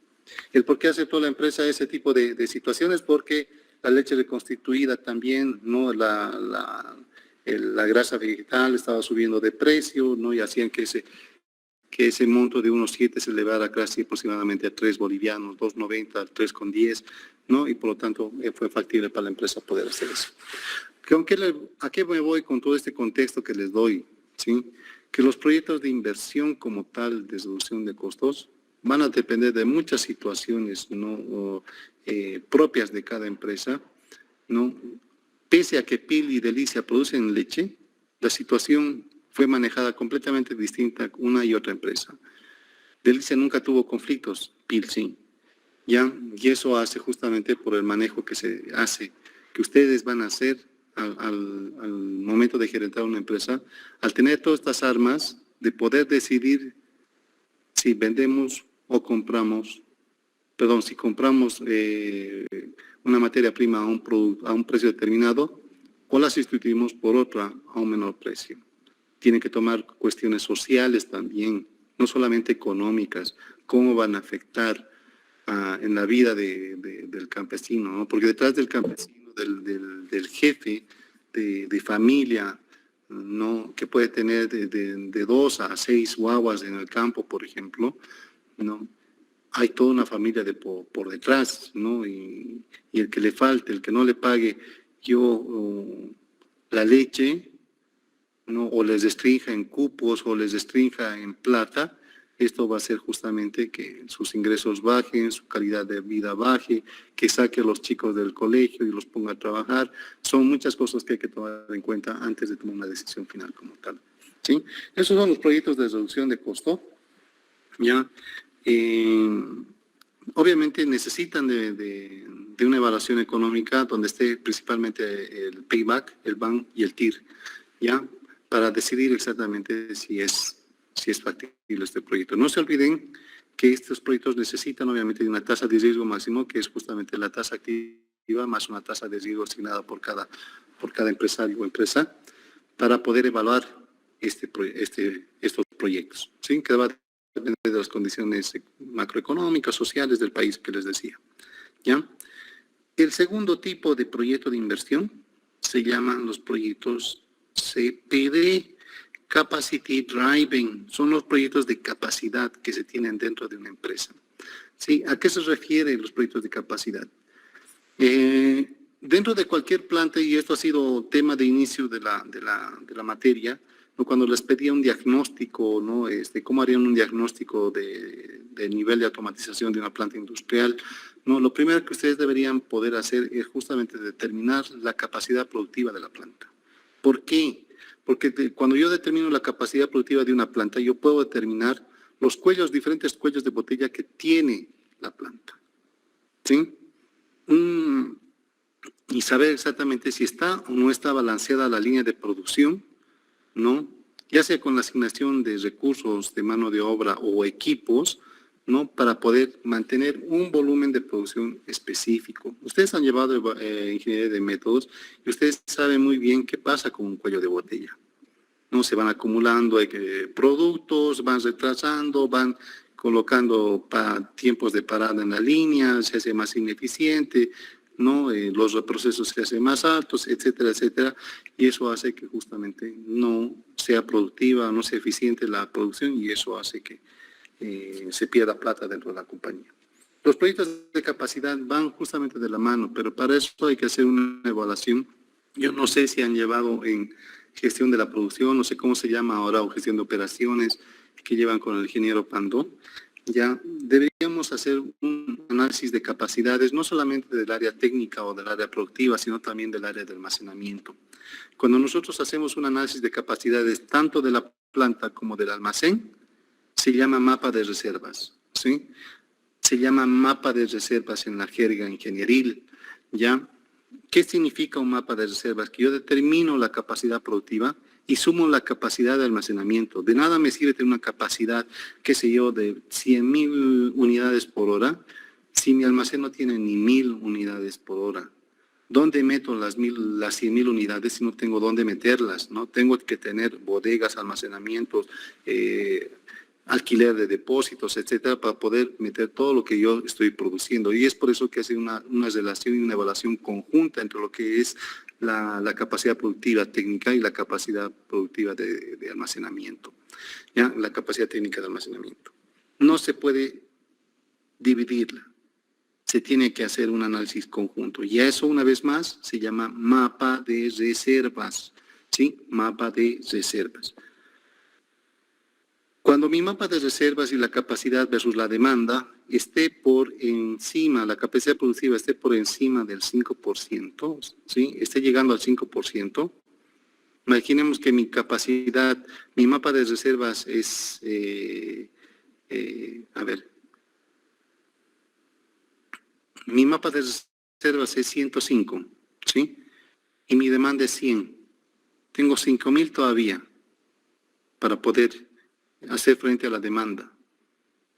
¿El por qué aceptó la empresa ese tipo de situaciones? Porque la leche reconstituida también, ¿no? La grasa vegetal estaba subiendo de precio, ¿no? Y hacían que ese monto de unos 7 se elevara casi aproximadamente a 3 bolivianos, 2.90, 3.10, ¿no? Y por lo tanto fue factible para la empresa poder hacer eso. ¿A qué me voy con todo este contexto que les doy? ¿Sí? Que los proyectos de inversión como tal de reducción de costos van a depender de muchas situaciones, ¿no? Propias de cada empresa, ¿no? Pese a que PIL y Delicia producen leche, la situación fue manejada completamente distinta una y otra empresa. Delicia nunca tuvo conflictos, PIL sí. ¿Ya? Y eso hace justamente por el manejo que se hace, que ustedes van a hacer al momento de gerentar una empresa, al tener todas estas armas de poder decidir si vendemos o compramos, perdón, si compramos una materia prima a un precio determinado o la sustituimos por otra a un menor precio. Tienen que tomar cuestiones sociales también, no solamente económicas, cómo van a afectar en la vida del campesino, ¿no? Porque detrás del campesino, del jefe de familia, ¿no? Que puede tener de 2 a 6 guaguas en el campo, por ejemplo, ¿no? Hay toda una familia por detrás, ¿no? Y el que le falte, el que no le pague la leche, ¿no? O les restrinja en cupos o les restrinja en plata, esto va a hacer justamente que sus ingresos bajen, su calidad de vida baje, que saque a los chicos del colegio y los ponga a trabajar. Son muchas cosas que hay que tomar en cuenta antes de tomar una decisión final como tal, ¿sí? Esos son los proyectos de reducción de costo, ¿ya? Obviamente necesitan de una evaluación económica donde esté principalmente el payback, el BAN y el TIR, ¿ya? Para decidir exactamente si es factible este proyecto. No se olviden que estos proyectos necesitan obviamente de una tasa de riesgo máximo, que es justamente la tasa activa más una tasa de riesgo asignada por cada empresario o empresa, para poder evaluar estos proyectos, ¿sí? Que va a depender de las condiciones macroeconómicas, sociales del país que les decía, ¿ya? El segundo tipo de proyecto de inversión se llaman los proyectos CPD, Capacity Driving, son los proyectos de capacidad que se tienen dentro de una empresa. ¿Sí? ¿A qué se refieren los proyectos de capacidad? Dentro de cualquier planta, y esto ha sido tema de inicio de la materia, ¿no? Cuando les pedía un diagnóstico, ¿no? ¿Cómo harían un diagnóstico de nivel de automatización de una planta industrial? ¿No? Lo primero que ustedes deberían poder hacer es justamente determinar la capacidad productiva de la planta. ¿Por qué? Porque cuando yo determino la capacidad productiva de una planta, yo puedo determinar los diferentes cuellos de botella que tiene la planta, ¿sí? Y saber exactamente si está o no está balanceada la línea de producción, ¿no? Ya sea con la asignación de recursos de mano de obra o equipos, ¿no? Para poder mantener un volumen de producción específico. Ustedes han llevado ingeniería de métodos y ustedes saben muy bien qué pasa con un cuello de botella, ¿no? Se van acumulando productos, van retrasando, van colocando tiempos de parada en la línea, se hace más ineficiente, ¿no? Los procesos se hacen más altos, etcétera, etcétera, y eso hace que justamente no sea productiva, no sea eficiente la producción, y eso hace que se pierda plata dentro de la compañía. Los proyectos de capacidad van justamente de la mano, pero para eso hay que hacer una evaluación. Yo no sé si han llevado en gestión de la producción, no sé cómo se llama ahora, o gestión de operaciones, que llevan con el ingeniero Pandó. Ya deberíamos hacer un análisis de capacidades, no solamente del área técnica o del área productiva, sino también del área de almacenamiento. Cuando nosotros hacemos un análisis de capacidades tanto de la planta como del almacén, se llama mapa de reservas, ¿sí? Se llama mapa de reservas en la jerga ingenieril, ¿ya? ¿Qué significa un mapa de reservas? Que yo determino la capacidad productiva y sumo la capacidad de almacenamiento. De nada me sirve tener una capacidad, qué sé yo, de 100.000 unidades por hora, si mi almacén no tiene ni 1.000 unidades por hora. ¿Dónde meto las 100.000 unidades si no tengo dónde meterlas, ¿no? Tengo que tener bodegas, almacenamientos, alquiler de depósitos, etcétera, para poder meter todo lo que yo estoy produciendo. Y es por eso que hace una relación y una evaluación conjunta entre lo que es la capacidad productiva técnica y la capacidad productiva de almacenamiento. ¿Ya? La capacidad técnica de almacenamiento. No se puede dividirla. Se tiene que hacer un análisis conjunto. Y eso, una vez más, se llama mapa de reservas. ¿Sí? Mapa de reservas. Cuando mi mapa de reservas y la capacidad versus la demanda esté por encima, la capacidad productiva esté por encima del 5%, ¿sí? Esté llegando al 5%, imaginemos que mi capacidad, mi mapa de reservas es, mi mapa de reservas es 105, ¿sí? Y mi demanda es 100. Tengo 5,000 todavía para poder hacer frente a la demanda.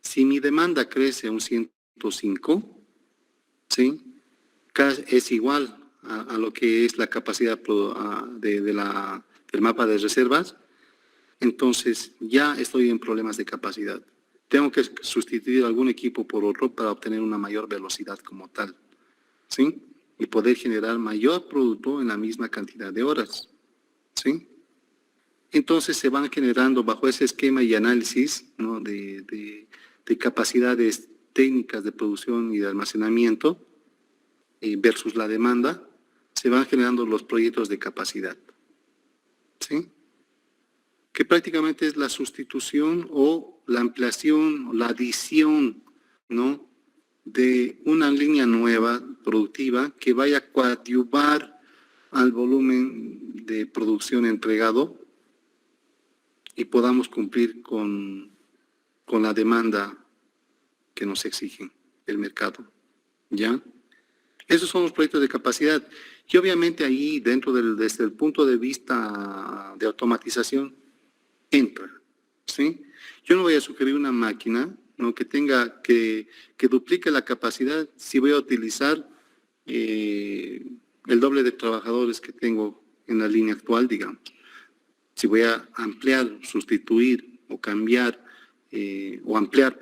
Si mi demanda crece a un 105, ¿sí? Es igual a lo que es la capacidad del mapa de reservas, entonces ya estoy en problemas de capacidad. Tengo que sustituir algún equipo por otro para obtener una mayor velocidad como tal, ¿sí? Y poder generar mayor producto en la misma cantidad de horas, ¿sí? Entonces se van generando bajo ese esquema y análisis, ¿no? de capacidades técnicas de producción y de almacenamiento versus la demanda, se van generando los proyectos de capacidad, ¿sí? Que prácticamente es la sustitución o la ampliación, o la adición, ¿no? De una línea nueva, productiva, que vaya a coadyuvar al volumen de producción entregado y podamos cumplir con la demanda que nos exige el mercado, ¿ya? Esos son los proyectos de capacidad. Y obviamente ahí, desde el punto de vista de automatización, entra, ¿sí? Yo no voy a sugerir una máquina, ¿no? que duplique la capacidad si voy a utilizar el doble de trabajadores que tengo en la línea actual, digamos. Si voy a ampliar, sustituir o cambiar, ampliar,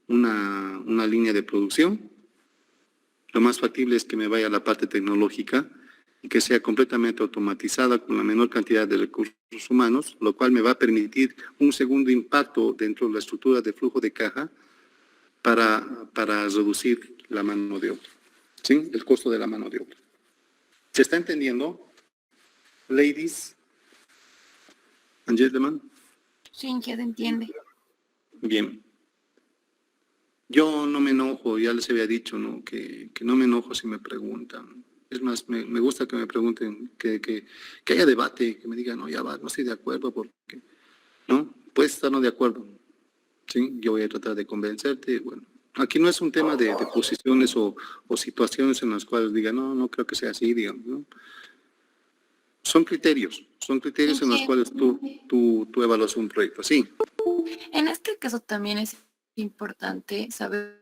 una línea de producción, lo más factible es que me vaya a la parte tecnológica y que sea completamente automatizada con la menor cantidad de recursos humanos, lo cual me va a permitir un segundo impacto dentro de la estructura de flujo de caja para reducir la mano de obra, ¿sí? El costo de la mano de obra. ¿Se está entendiendo, ladies and gentlemen? Sí, ya se entiende. Bien. Yo no me enojo, ya les había dicho, ¿no? Que no me enojo si me preguntan. Es más, me gusta que me pregunten, que haya debate, que me digan, no, ya va, no estoy de acuerdo, porque, ¿no? Puedes estar no de acuerdo, ¿sí? Yo voy a tratar de convencerte, bueno. Aquí no es un tema de posiciones o situaciones en las cuales digan, no creo que sea así, digamos, ¿no? Son criterios en los cuales tú evalúas un proyecto, sí. En este caso también es importante saber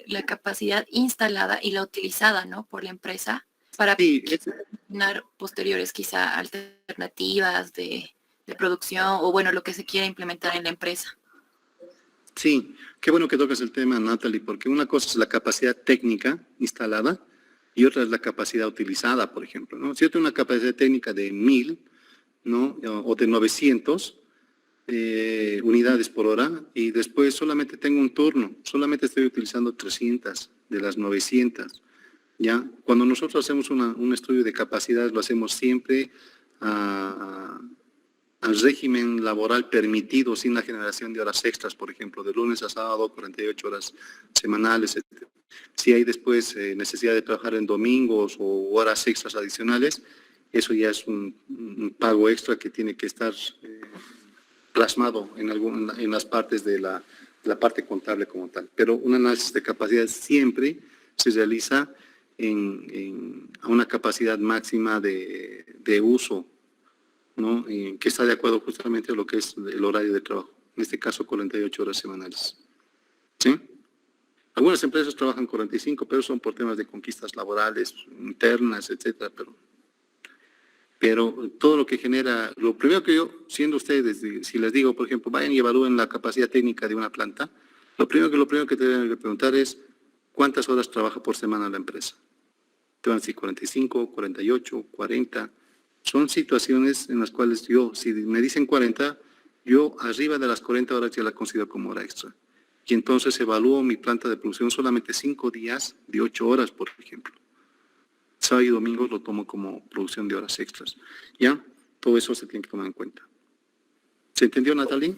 la capacidad instalada y la utilizada, ¿no? por la empresa para determinar posteriores quizá alternativas de producción o bueno, lo que se quiera implementar en la empresa. Sí, qué bueno que tocas el tema, Natalie, porque una cosa es la capacidad técnica instalada y otra es la capacidad utilizada, por ejemplo, ¿no? Si yo tengo una capacidad técnica de 1000, ¿no? O de 900 unidades por hora y después solamente tengo un turno, solamente estoy utilizando 300 de las 900, ¿ya? Cuando nosotros hacemos un estudio de capacidad, lo hacemos siempre al régimen laboral permitido sin la generación de horas extras, por ejemplo, de lunes a sábado, 48 horas semanales, etc. Si hay después necesidad de trabajar en domingos o horas extras adicionales, eso ya es un pago extra que tiene que estar plasmado en las partes de la parte contable como tal. Pero un análisis de capacidad siempre se realiza a una capacidad máxima de uso, ¿no? Que está de acuerdo justamente a lo que es el horario de trabajo, en este caso 48 horas semanales. ¿Sí? Algunas empresas trabajan 45, pero son por temas de conquistas laborales, internas, etcétera, pero todo lo que genera, lo primero que yo, siendo ustedes, si les digo, por ejemplo, vayan y evalúen la capacidad técnica de una planta, lo primero que te deben preguntar es ¿cuántas horas trabaja por semana la empresa? Te van a decir 45, 48, 40. Son situaciones en las cuales yo, si me dicen 40, yo arriba de las 40 horas ya la considero como hora extra. Y entonces evalúo mi planta de producción solamente 5 días de 8 horas, por ejemplo. Sábado y domingo lo tomo como producción de horas extras. ¿Ya? Todo eso se tiene que tomar en cuenta. ¿Se entendió, Natalie?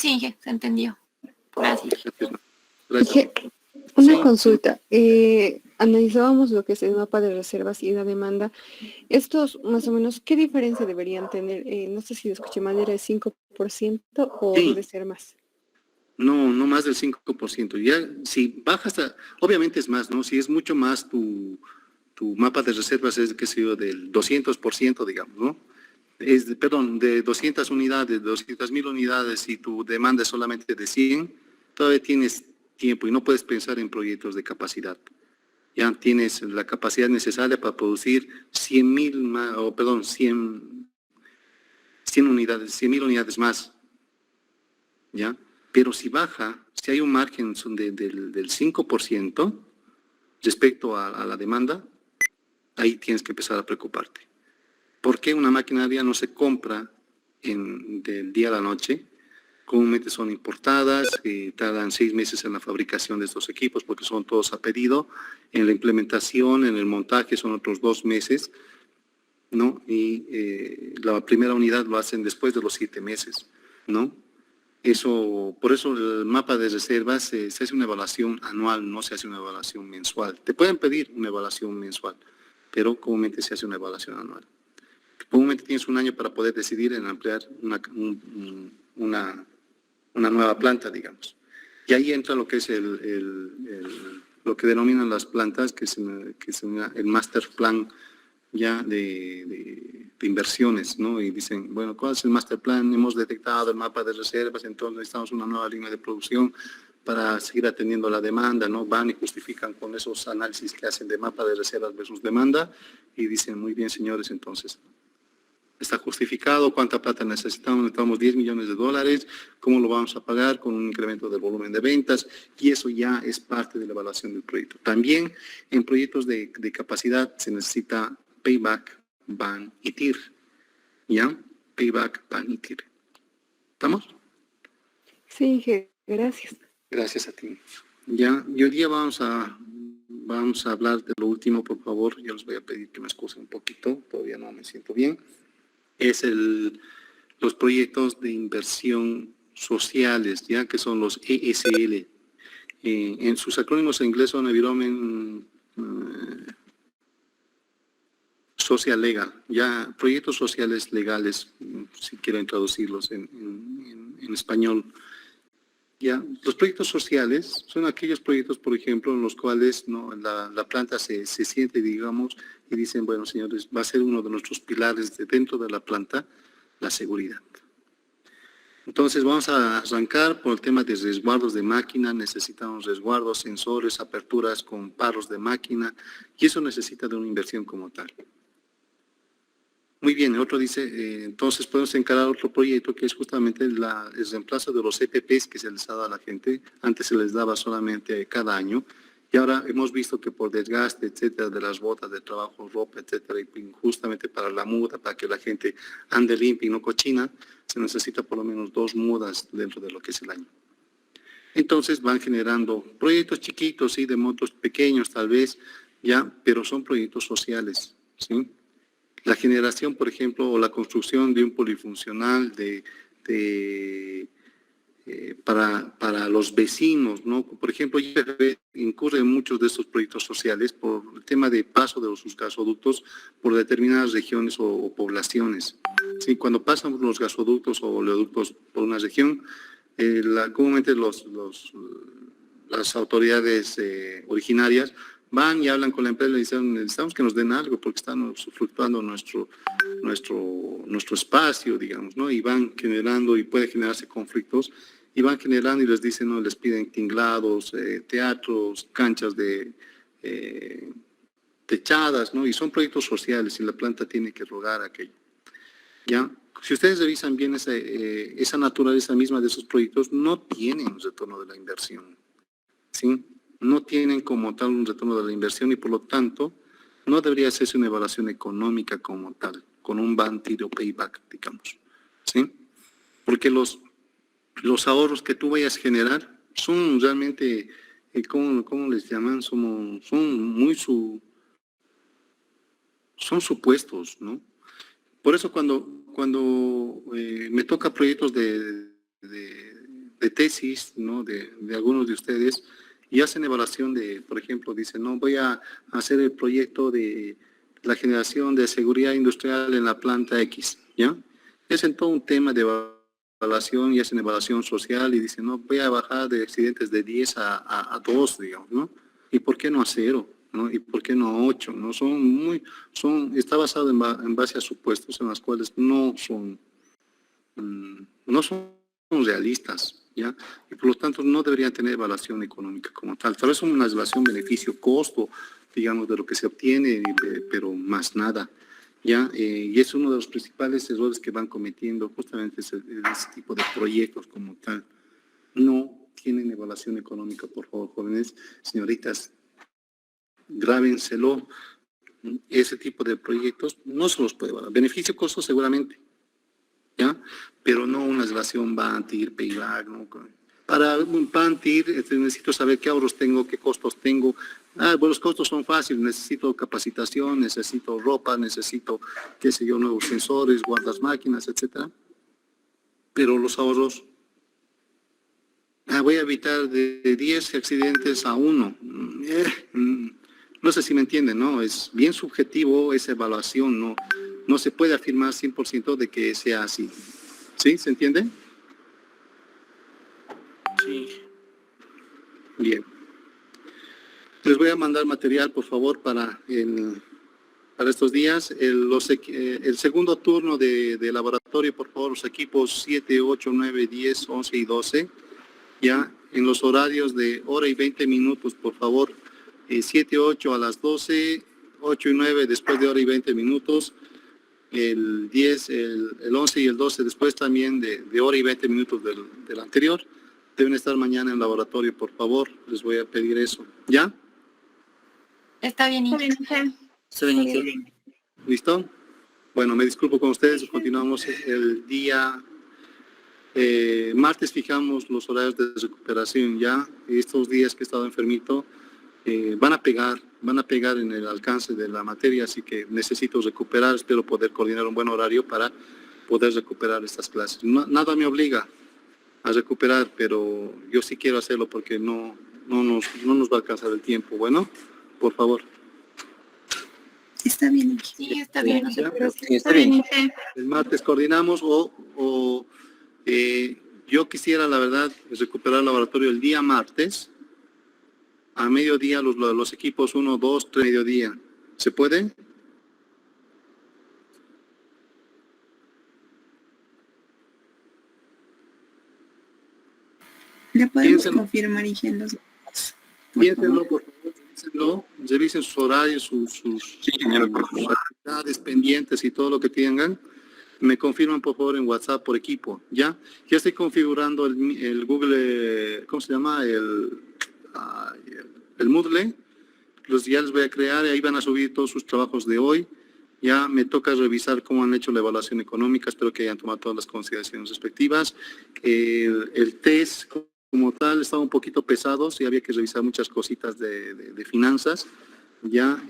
Sí, se entendió. Gracias. Gracias. Dije, una Sí. consulta. Analizábamos lo que es el mapa de reservas y la demanda. Estos, más o menos, ¿qué diferencia deberían tener? No sé si lo escuché mal, ¿era el 5% o Sí. debe ser más? No, no más del 5%. Ya, si bajas, obviamente es más, ¿no? Si es mucho más tu mapa de reservas es, qué sé yo, del 200%, digamos, ¿no? Perdón, de 200 unidades, 200.000 unidades, y tu demanda es solamente de 100, todavía tienes tiempo y no puedes pensar en proyectos de capacidad. Ya tienes la capacidad necesaria para producir 100.000 unidades, 100.000 unidades más, ¿ya? Pero si baja, si hay un margen del 5% respecto a la demanda, ahí tienes que empezar a preocuparte. ¿Por qué una maquinaria no se compra del día a la noche? Comúnmente son importadas, tardan 6 meses en la fabricación de estos equipos porque son todos a pedido. En la implementación, en el montaje son otros 2 meses, ¿no? Y la primera unidad lo hacen después de los 7 meses, ¿no? Por eso el mapa de reservas se hace una evaluación anual, no se hace una evaluación mensual. Te pueden pedir una evaluación mensual, pero comúnmente se hace una evaluación anual. Comúnmente tienes un año para poder decidir en ampliar una nueva planta, digamos. Y ahí entra lo que es lo que denominan las plantas, que es el master plan ya de inversiones, ¿no? Y dicen, bueno, ¿cuál es el master plan? Hemos detectado el mapa de reservas, entonces necesitamos una nueva línea de producción para seguir atendiendo la demanda, ¿no? Van y justifican con esos análisis que hacen de mapa de reservas versus demanda y dicen, muy bien, señores, entonces, está justificado, cuánta plata necesitamos 10 millones de dólares, cómo lo vamos a pagar con un incremento del volumen de ventas, y eso ya es parte de la evaluación del proyecto. También en proyectos de capacidad se necesita payback, ban y TIR, ¿ya? Payback, ban y TIR. ¿Estamos? Sí, gracias. Gracias a ti. Ya, y hoy día vamos a hablar de lo último, por favor. Yo les voy a pedir que me excusen un poquito, todavía no me siento bien. Es los proyectos de inversión sociales, ya que son los ESL. En sus acrónimos en inglés son Environment Social Legal, ya proyectos sociales legales, si quieren traducirlos en español. Ya, los proyectos sociales son aquellos proyectos, por ejemplo, en los cuales ¿no? la planta se siente, digamos, y dicen, bueno, señores, va a ser uno de nuestros pilares dentro de la planta, la seguridad. Entonces vamos a arrancar por el tema de resguardos de máquina. Necesitamos resguardos, sensores, aperturas con paros de máquina, y eso necesita de una inversión como tal. Muy bien, otro dice, entonces podemos encarar otro proyecto que es justamente el reemplazo de los EPPs que se les ha dado a la gente. Antes se les daba solamente cada año, y ahora hemos visto que por desgaste, etcétera, de las botas de trabajo, ropa, etcétera, y justamente para la muda, para que la gente ande limpia y no cochina, se necesita por lo menos 2 mudas dentro de lo que es el año. Entonces van generando proyectos chiquitos, sí, de montos pequeños tal vez, ya, pero son proyectos sociales, ¿sí? La generación, por ejemplo, o la construcción de un polifuncional para los vecinos, ¿no? Por ejemplo, YPF incurre en muchos de estos proyectos sociales por el tema de paso de sus gasoductos por determinadas regiones o poblaciones. Sí, cuando pasan los gasoductos o oleoductos por una región, comúnmente las autoridades originarias van y hablan con la empresa y le dicen, necesitamos que nos den algo porque están fluctuando nuestro espacio, digamos, ¿no? Y van generando, y puede generarse conflictos, y van generando y les dicen, ¿no? Les piden tinglados, teatros, canchas techadas, ¿no? Y son proyectos sociales y la planta tiene que rogar aquello, ¿ya? Si ustedes revisan bien esa naturaleza misma de esos proyectos, no tienen un retorno de la inversión, ¿sí? No tienen como tal un retorno de la inversión y por lo tanto no debería hacerse una evaluación económica como tal, con un ban o payback, digamos, ¿sí? Porque los ahorros que tú vayas a generar son realmente, ¿cómo les llaman? Son supuestos, ¿no? Por eso cuando me toca proyectos tesis, ¿no? De algunos de ustedes, y hacen evaluación de, por ejemplo, dicen, no, voy a hacer el proyecto de la generación de seguridad industrial en la planta X, ¿ya? Hacen todo un tema de evaluación y hacen evaluación social y dicen, no, voy a bajar de accidentes de 10 a 2, digamos, ¿no? ¿Y por qué no a 0? ¿No? ¿Y por qué no a 8? ¿No? Está basado en base a supuestos en los cuales no son realistas, ¿ya? Y por lo tanto no deberían tener evaluación económica como tal. Tal vez una evaluación beneficio-costo, digamos, de lo que se obtiene, pero más nada, ¿ya? Y es uno de los principales errores que van cometiendo justamente ese tipo de proyectos como tal. No tienen evaluación económica, por favor, jóvenes, señoritas, grábenselo. Ese tipo de proyectos no se los puede evaluar. Beneficio-costo seguramente, ¿ya? Pero no una relación BAN-TIR, payback, ¿no? Para un BAN-TIR necesito saber qué ahorros tengo, qué costos tengo. Bueno, los costos son fáciles, necesito capacitación, necesito ropa, necesito, qué sé yo, nuevos sensores, guardas máquinas, etcétera. Pero los ahorros, voy a evitar de 10 accidentes a 1. No sé si me entienden, ¿no? Es bien subjetivo esa evaluación, no se puede afirmar 100% de que sea así. ¿Sí? ¿Se entiende? Sí. Bien. Les voy a mandar material, por favor, para estos días. El segundo turno de laboratorio, por favor, los equipos 7, 8, 9, 10, 11 y 12. Ya, en los horarios de hora y 20 minutos, por favor. 7, 8 a las 12, 8 y 9 después de hora y 20 minutos. El 10, el 11 y el 12 después también de hora y 20 minutos del anterior. Deben estar mañana en laboratorio, por favor. Les voy a pedir eso. ¿Ya? Está bien, Inge. Está bien, Inge. ¿Listo? Bueno, me disculpo con ustedes. Continuamos el día martes. Fijamos los horarios de recuperación ya. Estos días que he estado enfermito van a pegar en el alcance de la materia, así que necesito recuperar. Espero poder coordinar un buen horario para poder recuperar estas clases. Nada me obliga a recuperar, pero yo sí quiero hacerlo porque no nos va a alcanzar el tiempo. Bueno, por favor. Está bien. Sí, está bien. No se preocupe. Sí, está bien. El martes coordinamos o yo quisiera, la verdad, recuperar el laboratorio el día martes. A mediodía los equipos 1, 2, 3, mediodía. ¿Se puede? Le podemos Piénsenlo. confirmar, Inge, en los Piénsenlo, por favor, revísenlo, revisen sus horarios, sus actividades pendientes y todo lo que tengan. Me confirman, por favor, en WhatsApp por equipo, ¿ya? Ya estoy configurando el Google, ¿cómo se llama? El Moodle. Ya les voy a crear y ahí van a subir todos sus trabajos de hoy. Ya me toca revisar cómo han hecho la evaluación económica. Espero que hayan tomado todas las consideraciones respectivas. El test como tal estaba un poquito pesado, sí había que revisar muchas cositas de finanzas. Ya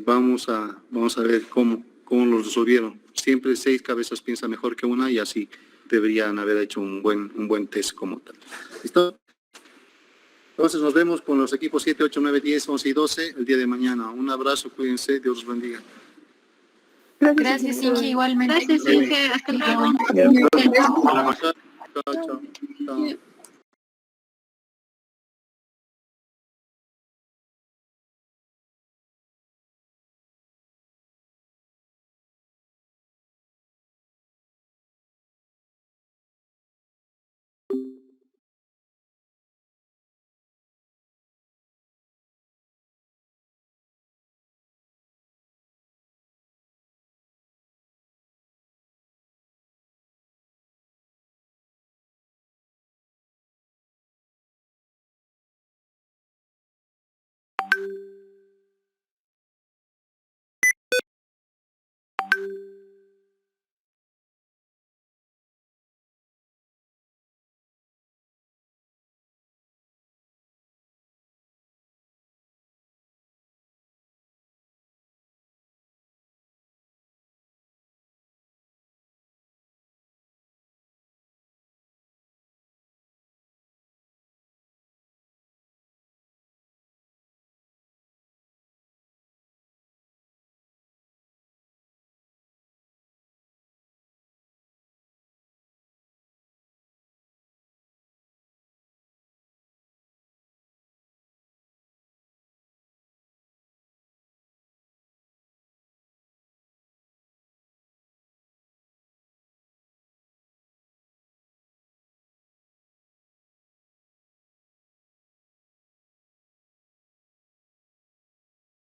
vamos a ver cómo lo resolvieron. Siempre 6 cabezas piensa mejor que una y así deberían haber hecho un buen test como tal. ¿Listo? Entonces nos vemos con los equipos 7, 8, 9, 10, 11 y 12 el día de mañana. Un abrazo, cuídense, Dios los bendiga. Gracias, Inge, igualmente. Gracias, Inge. Hasta luego. Hola, Marta.